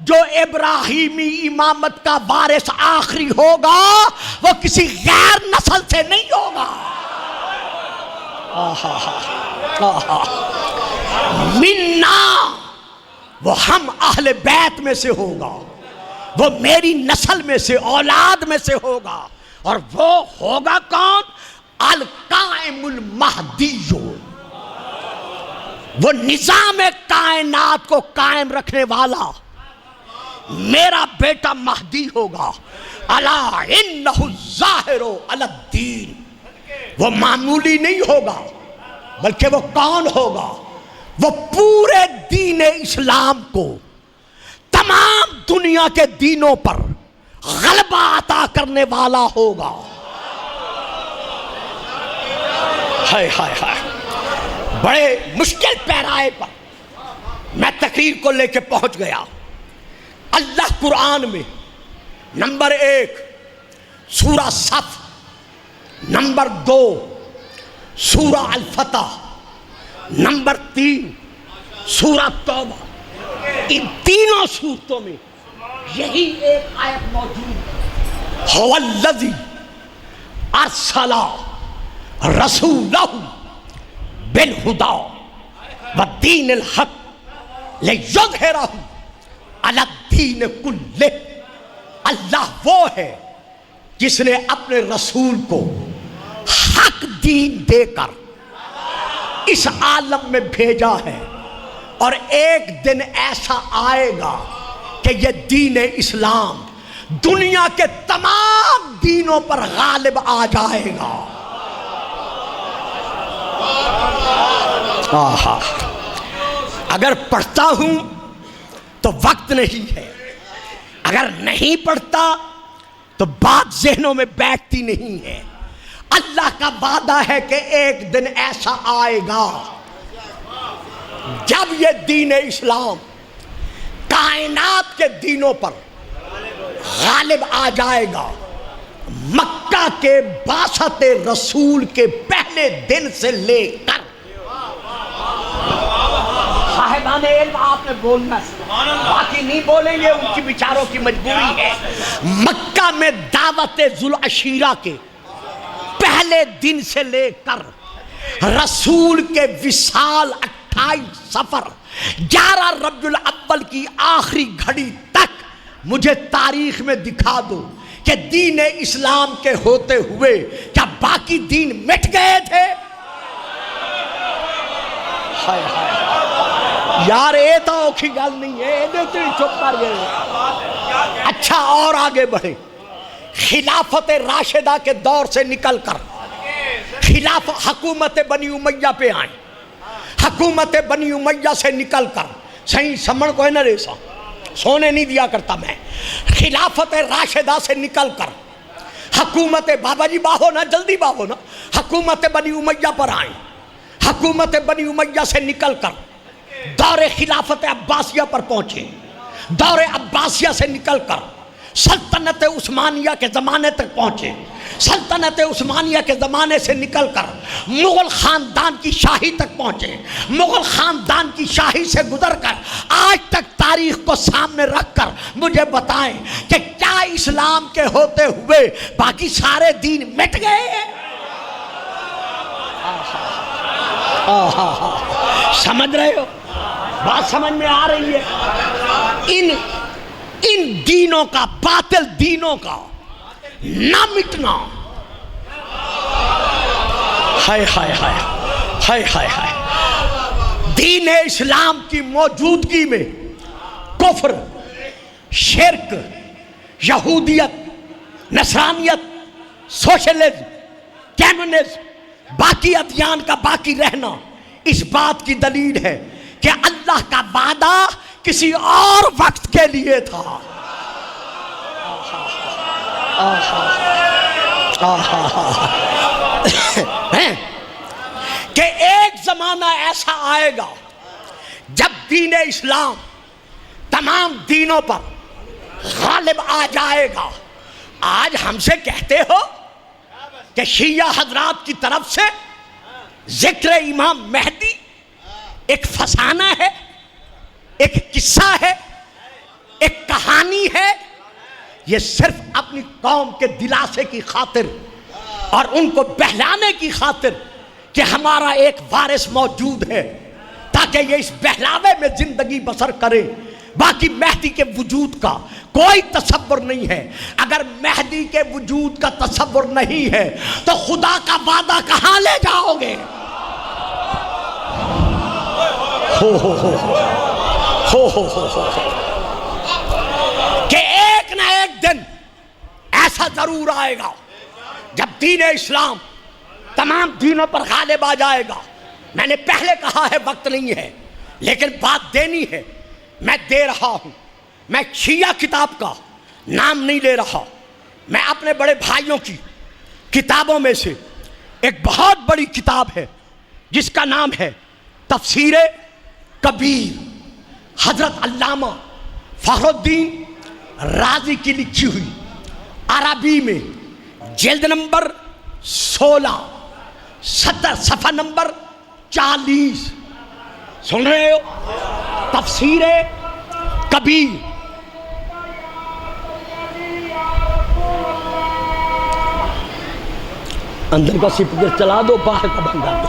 جو ابراہیمی امامت کا وارث آخری ہوگا وہ کسی غیر نسل سے نہیں ہوگا۔ منا، وہ ہم اہل بیت میں سے ہوگا، وہ میری نسل میں سے اولاد میں سے ہوگا، اور وہ ہوگا کون؟ القائم المہدی، وہ نظام کائنات کو قائم رکھنے والا میرا بیٹا مہدی ہوگا۔ الا انہ الظاہر علی الدین، وہ معمولی نہیں ہوگا بلکہ وہ کون ہوگا؟ وہ پورے دین اسلام کو تمام دنیا کے دینوں پر غلبہ عطا کرنے والا ہوگا۔ ہائے ہائے ہائے، بڑے مشکل پیرائے پر میں تقریر کو لے کے پہنچ گیا۔ اللہ قرآن میں نمبر 1 سورہ صف، نمبر 2 سورہ الفتح، نمبر 3 سورہ توبہ، ان تینوں سورتوں میں یہی ایک آیت موجود ہے، هو الذی ارسل رسولہ بالہدا والدین الحق لیظہرہ علی الدین کلہ. اللہ وہ ہے جس نے اپنے رسول کو حق دین دے کر اس عالم میں بھیجا ہے، اور ایک دن ایسا آئے گا کہ یہ دین اسلام دنیا کے تمام دینوں پر غالب آ جائے گا. آہا، اگر پڑھتا ہوں تو وقت نہیں ہے، اگر نہیں پڑھتا تو بات ذہنوں میں بیٹھتی نہیں ہے. اللہ کا وعدہ ہے کہ ایک دن ایسا آئے گا جب یہ دین اسلام کائنات کے دینوں پر غالب آ جائے گا. مکہ کے بعثت رسول کے پہلے دن سے لے کر، صاحبان علم آپ نے بولنا ہے، باقی نہیں بولیں گے، ان کی بیچاروں کی مجبوری ہے. مکہ میں دعوت ذوالعشیرہ کے پہلے دن سے لے کر رسول کے وصال 28 صفر 11 ربیع الاول کی آخری گھڑی تک مجھے تاریخ میں دکھا دو کہ دین اسلام کے ہوتے ہوئے کیا باقی دین مٹ گئے تھے؟ ہائے ہائے یار، یہ تو اوکھی گل نہیں ہے، یہ چپ کر گئے. اچھا، اور آگے بڑھے. خلافت راشدہ کے دور سے نکل کر حکومت بنی امیہ پہ آئیں. حکومت بنی امیہ سے نکل کر صحیح سمن کو ہے نا ریسا سونے نہیں دیا کرتا میں. خلافت راشدہ سے نکل کر حکومت بابا جی باہو نا، جلدی باہو نا، حکومت بنی امیہ پر آئیں. حکومت بنی امیہ سے نکل کر دور خلافت عباسیہ پر پہنچے. دور عباسیہ سے نکل کر سلطنت عثمانیہ کے زمانے تک پہنچے. سلطنت عثمانیہ کے زمانے سے نکل کر مغل خاندان کی شاہی تک پہنچے. مغل خاندان کی شاہی سے گزر کر آج تک تاریخ کو سامنے رکھ کر مجھے بتائیں کہ کیا اسلام کے ہوتے ہوئے باقی سارے دین مٹ گئے؟ سمجھ رہے ہو؟ بات سمجھ میں آ رہی ہے؟ ان دینوں کا، باطل دینوں کا نہ مٹنا، ہائے ہائے ہائے ہائے ہائے ہائے. دین اسلام کی موجودگی میں کفر، شرک، یہودیت، نصرانیت، سوشلزم، کمیونزم، باقی ادیان کا باقی رہنا اس بات کی دلیل ہے کہ اللہ کا وعدہ کسی اور وقت کے لیے تھا. کہ ایک زمانہ ایسا آئے گا جب دین اسلام تمام دینوں پر غالب آ جائے گا. آج ہم سے کہتے ہو کہ شیعہ حضرات کی طرف سے ذکر امام مہدی ایک فسانہ ہے، ایک قصہ ہے، ایک کہانی ہے. یہ صرف اپنی قوم کے دلاسے کی خاطر اور ان کو بہلانے کی خاطر کہ ہمارا ایک وارث موجود ہے تاکہ یہ اس بہلاوے میں زندگی بسر کرے. باقی مہدی کے وجود کا کوئی تصور نہیں ہے. اگر مہدی کے وجود کا تصور نہیں ہے تو خدا کا وعدہ کہاں لے جاؤ گے؟ کہ ایک نہ ایک دن ایسا ضرور آئے گا جب دین اسلام تمام دینوں پر غالب آ جائے گا. میں نے پہلے کہا ہے وقت نہیں ہے لیکن بات دینی ہے، میں دے رہا ہوں. میں شیعہ کتاب کا نام نہیں لے رہا، میں اپنے بڑے بھائیوں کی کتابوں میں سے ایک بہت بڑی کتاب ہے جس کا نام ہے تفسیر کبیر، حضرت علامہ فخر الدین رازی کی لکھی ہوئی، عربی میں، جلد نمبر 16 صفحہ نمبر 40. سن رہے ہو؟ تفسیر کبیر. اندر کا سپیکر چلا دو، باہر کا بند کر دو.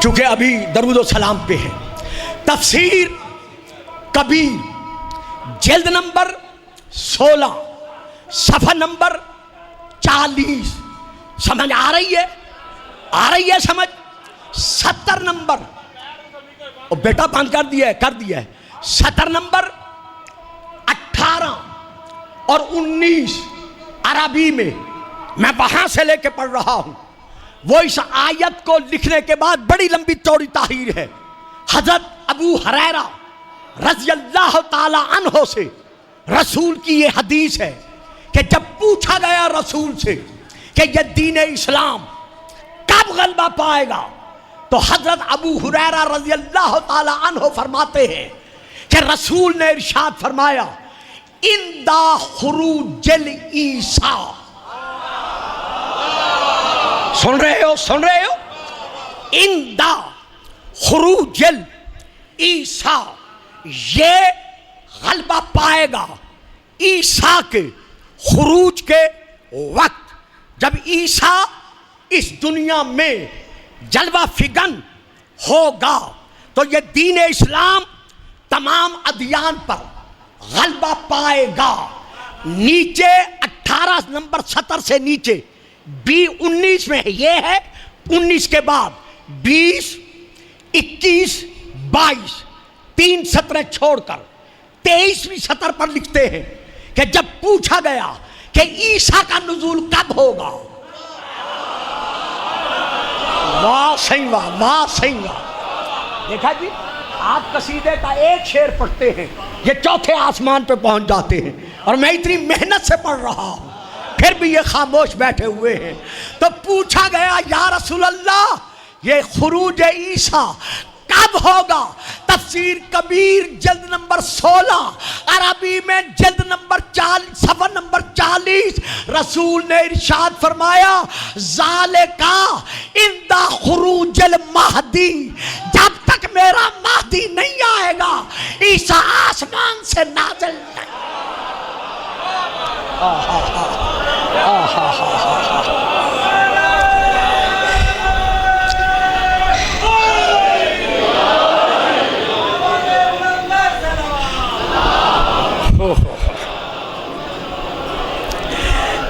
چونکہ ابھی درود و سلام پہ ہے، تفسیر کبیر جلد نمبر 16 صفحہ نمبر 40، سمجھ آ رہی ہے؟ آ رہی ہے سمجھ؟ 70 نمبر، او بیٹا بند کر دیا ہے 70 نمبر 18 اور 19 عربی میں وہاں سے لے کے پڑھ رہا ہوں۔ وہ اس آیت کو لکھنے کے بعد بڑی لمبی چوڑی تحریر ہے۔ حضرت ابو ہریرہ رضی اللہ تعالی عنہ سے رسول کی یہ حدیث ہے کہ جب پوچھا گیا رسول سے کہ یہ دین اسلام کب غلبہ پائے گا، تو حضرت ابو ہریرہ رضی اللہ تعالی عنہ فرماتے ہیں کہ رسول نے ارشاد فرمایا اندا خروج عیسیٰ، سن رہے ہو؟ اندا خروج عیسیٰ، یہ غلبہ پائے گا عیسیٰ کے خروج کے وقت، جب عیسیٰ اس دنیا میں جلوہ فگن ہوگا تو یہ دین اسلام تمام ادیان پر غلبہ پائے گا۔ نیچے 18 نمبر 70 سے نیچے 19 میں یہ ہے، 19 کے بعد 20 21 22 3 سطریں چھوڑ کر 23ویں سطر پر لکھتے ہیں کہ جب پوچھا گیا کہ عیسیٰ کا نزول کب ہوگا، واہ صحیح واہ، واہ صحیح واہ۔ دیکھا جی، آپ قصیدے کا ایک شعر پڑھتے ہیں، یہ چوتھے آسمان پہ پہنچ جاتے ہیں، اور میں اتنی محنت سے پڑھ رہا ہوں پھر بھی یہ خاموش بیٹھے ہوئے ہیں۔ تو پوچھا گیا یا رسول اللہ یہ خروج عیسیٰ کب ہوگا؟ تفسیر کبیر جلد نمبر 16 عربی میں جلد نمبر 40 صفحہ نمبر 40 رسول نے ارشاد فرمایا ذالکا اندا خروج المہدی، جب تک میرا مہدی نہیں آئے گا عیسیٰ آسمان سے نازل نہیں۔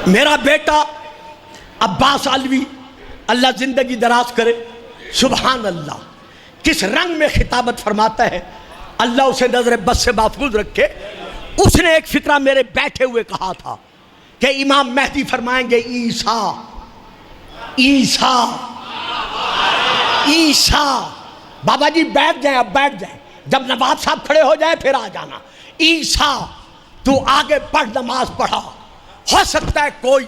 میرا بیٹا عباس علوی اللہ زندگی دراز کرے، سبحان اللہ کس رنگ میں خطابت فرماتا ہے، اللہ اسے نظر بد سے محفوظ رکھے۔ اس نے ایک فقرہ میرے بیٹھے ہوئے کہا تھا کہ امام مہدی فرمائیں گے عیسیٰ عیسیٰ عیسیٰ۔ بابا جی بیٹھ جائیں، اب بیٹھ جائیں، جب نواب صاحب کھڑے ہو جائیں پھر آ جانا۔ عیسیٰ تو آگے پڑھ، نماز پڑھا۔ ہو سکتا ہے کوئی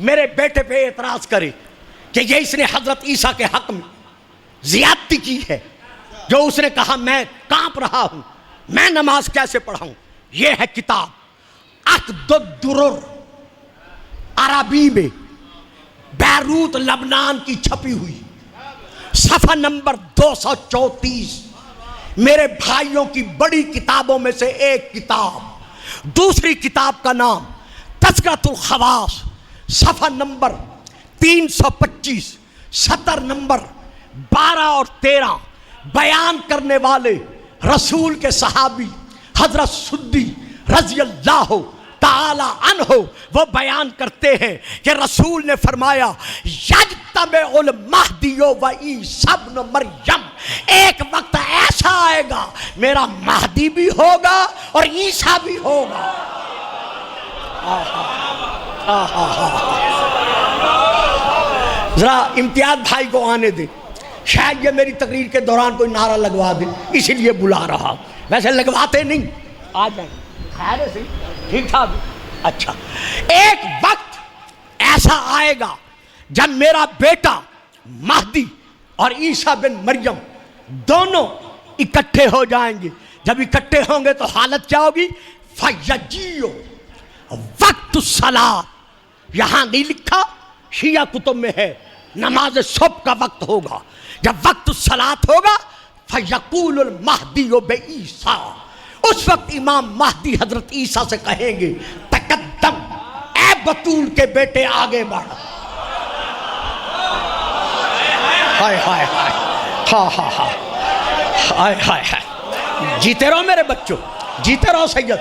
میرے بیٹے پہ اعتراض کرے کہ یہ اس نے حضرت عیسیٰ کے حق میں زیادتی کی ہے، جو اس نے کہا میں کانپ رہا ہوں، میں نماز کیسے پڑھاؤں۔ یہ ہے کتاب عقد الدرر، عربی میں بیروت لبنان کی چھپی ہوئی، صفحہ نمبر 234، میرے بھائیوں کی بڑی کتابوں میں سے ایک کتاب۔ دوسری کتاب کا نام تذکرۃ الخواص، صفحہ نمبر 325، سطر نمبر 12 اور 13، بیان کرنے والے رسول کے صحابی حضرت سدی رضی اللہ تعالی عنہ وہ بیان کرتے ہیں کہ رسول نے فرمایا یجتمع المہدی و عیسیٰ ابن مریم، ایک وقت ایسا آئے گا میرا مہدی بھی ہوگا اور عیسیٰ بھی ہوگا۔ ذرا امتیاز بھائی کو آنے دے، شاید یہ میری تقریر کے دوران کوئی نعرہ لگوا دے، اسی لیے بلا رہا، ویسے لگواتے نہیں۔ آ جائیں، خیر سے ٹھیک ٹھاک، اچھا۔ ایک وقت ایسا آئے گا جب میرا بیٹا مہدی اور عیسیٰ بن مریم دونوں اکٹھے ہو جائیں گے۔ جب اکٹھے ہوں گے تو حالت کیا ہوگی؟ فَيَجِيُّ وقت الصلاۃ، یہاں نہیں لکھا، شیعہ کتب میں ہے، نماز صبح کا وقت ہوگا۔ جب وقت الصلاۃ ہوگا فَيَقُولُ الْمَهْدِيُّ بِعِيسَىٰ، اس وقت امام مہدی حضرت عیسیٰ سے کہیں گے تقدم، اے بطول کے بیٹے آگے بڑھ۔ ہائے ہائے ہائے ہاں ہاں ہاں ہائے ہائے ہائے، جیتے رہو میرے بچوں، جیتے رہو سید۔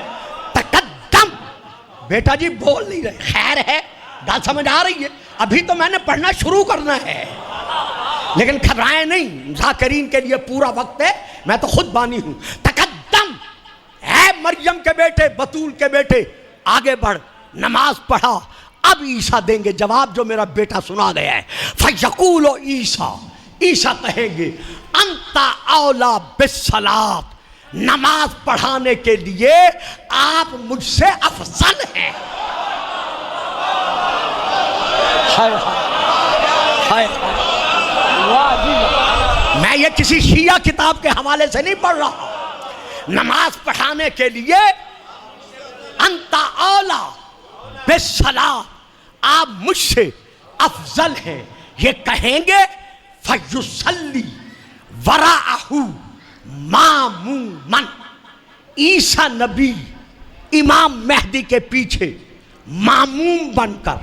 تقدم، بیٹا جی بول نہیں رہے، خیر ہے، بات سمجھ آ رہی ہے؟ ابھی تو میں نے پڑھنا شروع کرنا ہے، لیکن گھبرائیں نہیں، ذاکرین کے لیے پورا وقت ہے، میں تو خود بانی ہوں۔ تقدم، اے مریم کے بیٹے، بطول کے بیٹے، آگے بڑھ، نماز پڑھا۔ اب عیسیٰ دیں گے جواب جو میرا بیٹا سنا گیا ہے۔ فَيَقُولُ عیسیٰ، عیسیٰ کہیں گے انت اولا بالصلاۃ، نماز پڑھانے کے لیے آپ مجھ سے افضل ہیں۔ ہائے ہائے، میں یہ کسی شیعہ کتاب کے حوالے سے نہیں پڑھ رہا، نماز پڑھانے کے لیے انت اولا بالصلاۃ، آپ مجھ سے افضل ہیں، یہ کہیں گے فیصلی وراءہ مامومن، عیسیٰ نبی امام مہدی کے پیچھے ماموم بن کر،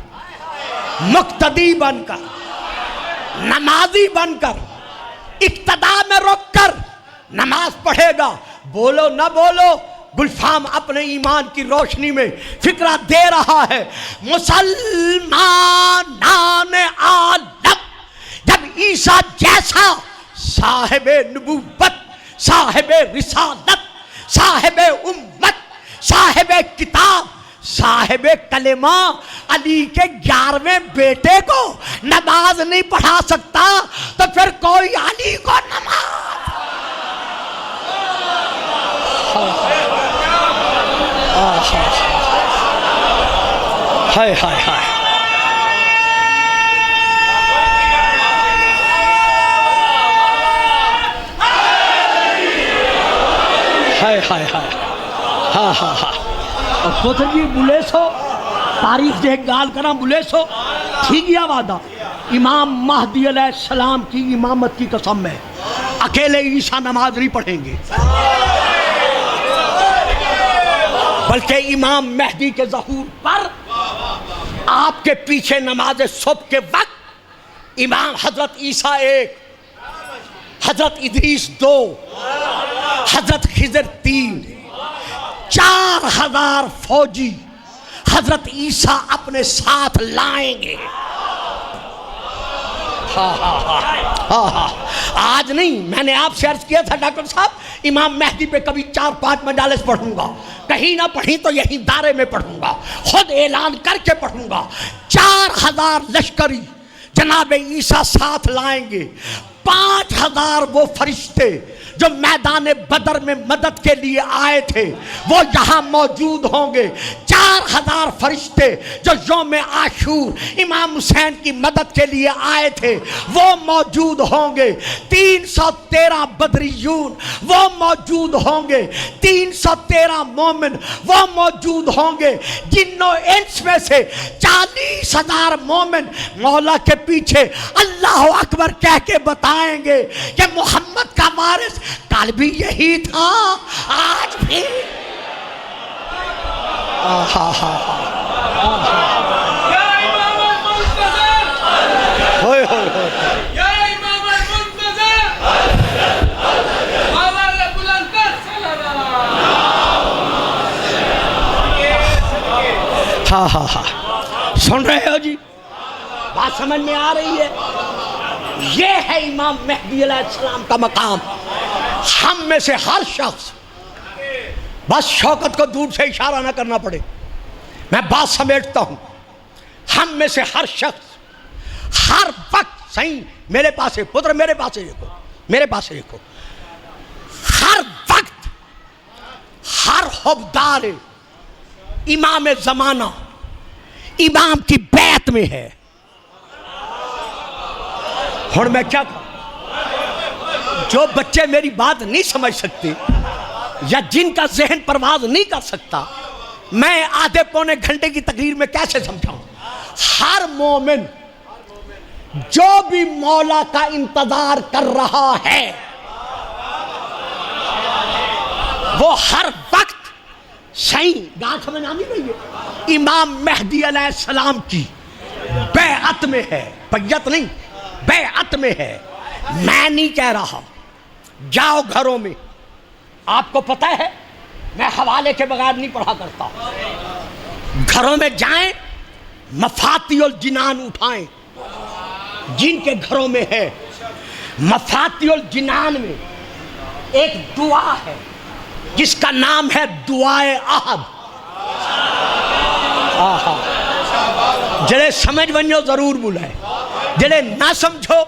مقتدی بن کر، نمازی بن کر، اقتداء میں رک کر نماز پڑھے گا۔ بولو نہ بولو، گلفام اپنے ایمان کی روشنی میں فکرہ دے رہا ہے۔ مسلمان عالم جب عیسیٰ جیسا صاحب نبوت، صاحب رسالت، صاحب امت، صاحب کتاب، صاحب کلمہ علی کے 11ویں بیٹے کو نماز نہیں پڑھا سکتا تو پھر کوئی علی کو نماز۔ ہائے ہائے ہائے، ہائے ہائے ہائے، ہاں ہاں ہاں۔ اور پتر جی بلے سو تاریخ دیکھ گال کرنا، بلے سو ٹھیک گیا وعدہ، امام مہدی علیہ السلام کی امامت کی قسم ہے، اکیلے عیسیٰ نماز نہیں پڑھیں گے، بلکہ امام مہدی کے ظہور پر آپ کے پیچھے نماز صبح کے وقت امام حضرت عیسیٰ 1، حضرت ادریس 2، حضرت خضر 3، 4000 فوجی حضرت عیسیٰ اپنے ساتھ لائیں گے۔ آج نہیں، میں نے آپ سے عرض کیا تھا ڈاکٹر صاحب امام مہدی پہ کبھی 4-5 مجالس پڑھوں گا، کہیں نہ پڑھی تو یہی دارے میں پڑھوں گا، خود اعلان کر کے پڑھوں گا۔ 4000 لشکری جناب عیسیٰ ساتھ لائیں گے، 5000 وہ فرشتے جو میدان بدر میں مدد کے لیے آئے تھے وہ یہاں موجود ہوں گے، 4000 فرشتے جو یوم عاشور امام حسین کی مدد کے لیے آئے تھے وہ موجود ہوں گے، 313 بدریون وہ موجود ہوں گے، 313 مومن وہ موجود ہوں گے، جنوں انس میں سے 40,000 مومن مولا کے پیچھے اللہ اکبر کہہ کے بتائیں گے کہ محمد کا وارث کل بھی یہی تھا آج بھی۔ سن رہے ہو جی؟ بات سمجھ میں آ رہی ہے؟ یہ ہے امام مہدی علیہ السلام کا مقام۔ ہم میں سے ہر شخص، بس شوکت کو دور سے اشارہ نہ کرنا پڑے، میں بات سمیٹتا ہوں، ہم میں سے ہر شخص ہر وقت، صحیح میرے پاس ہے پتر، میرے پاس ہے دیکھو، میرے پاس ہے دیکھو، ہر وقت ہر حبدار امام زمانہ امام کی بیعت میں ہے۔ اور میں کیا کہوں، جو بچے میری بات نہیں سمجھ سکتے یا جن کا ذہن پرواز نہیں کر سکتا، میں آدھے پونے گھنٹے کی تقریر میں کیسے سمجھاؤں؟ ہر مومن جو بھی مولا کا انتظار کر رہا ہے وہ ہر وقت، صحیح بات سمجھ آ نہیں رہی ہے، امام مہدی علیہ السلام کی بیعت میں ہے، بیعت نہیں بیعت میں ہے، میں نہیں کہہ رہا، جاؤ گھروں میں، آپ کو پتہ ہے میں حوالے کے بغیر نہیں پڑھا کرتا، گھروں میں جائیں، مفاتیح الجنان اٹھائیں، جن کے گھروں میں ہے مفاتیح الجنان میں ایک دعا ہے جس کا نام ہے دعائے عہد۔ جڑے سمجھ ونجو ضرور بلائے، جڑے نہ سمجھو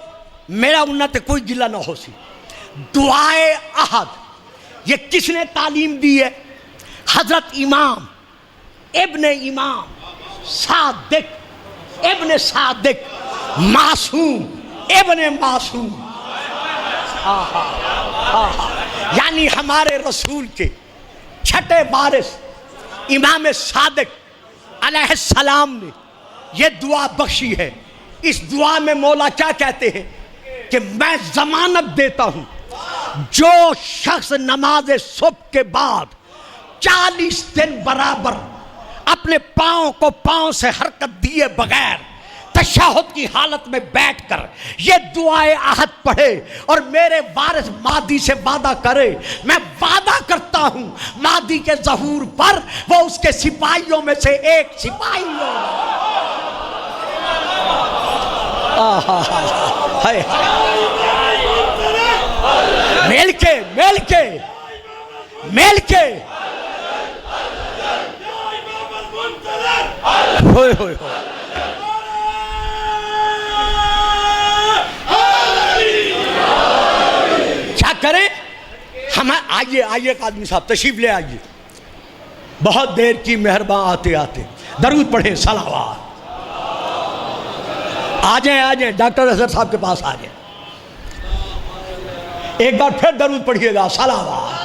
میرا انہوں تے کوئی گلہ نہ ہو سی۔ دعائے عہد یہ کس نے تعلیم دی ہے؟ حضرت امام ابن امام صادق ابن صادق معصوم ابن معصوم، یعنی ہمارے رسول کے چھٹے وارث امام صادق علیہ السلام نے یہ دعا بخشی ہے۔ اس دعا میں مولا کیا کہتے ہیں کہ میں ضمانت دیتا ہوں جو شخص نماز صبح کے بعد 40 دن برابر اپنے پاؤں کو پاؤں سے حرکت دیے بغیر تشہد کی حالت میں بیٹھ کر یہ دعائے عہد پڑھے اور میرے وارث مہدی سے وعدہ کرے، میں وعدہ کرتا ہوں مہدی کے ظہور پر وہ اس کے سپاہیوں میں سے ایک سپاہی ہوگا۔ مل کے مل کے مل کے ہوئے ہوئے کیا کریں ہم؟ آئیے آئیے آدمی صاحب تشریف لے آئیے، بہت دیر کی مہربان، آتے آتے درود پڑھیں، صلوات۔ آ جائیں ڈاکٹر اظہر صاحب کے پاس آ جائیں، ایک بار پھر درود پڑھیے گا، صلوات۔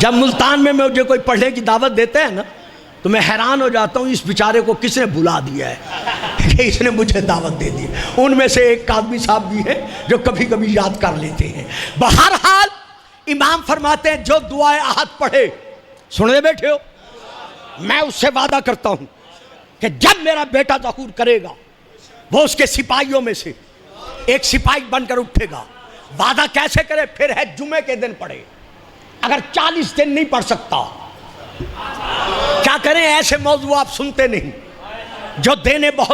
جب ملتان میں مجھے کوئی پڑھنے کی دعوت دیتے ہیں نا تو میں حیران ہو جاتا ہوں اس بیچارے کو کس نے بلا دیا ہے کہ اس نے مجھے دعوت دے دی۔ ان میں سے ایک آدمی صاحب بھی ہیں جو کبھی کبھی یاد کر لیتے ہیں۔ بہرحال امام فرماتے ہیں جو دعائے عہد پڑھے، سننے بیٹھے ہو، میں اس سے وعدہ کرتا ہوں کہ جب میرا بیٹا ظہور کرے گا وہ اس کے سپاہیوں میں سے ایک سپاہی بن کر اٹھے گا۔ وعدہ کیسے کرے؟ پھر ہے جمعے کے دن پڑھے، اگر 40 دن نہیں پڑھ سکتا کیا کریں؟ ایسے موضوع آپ سنتے نہیں جو دینے بہت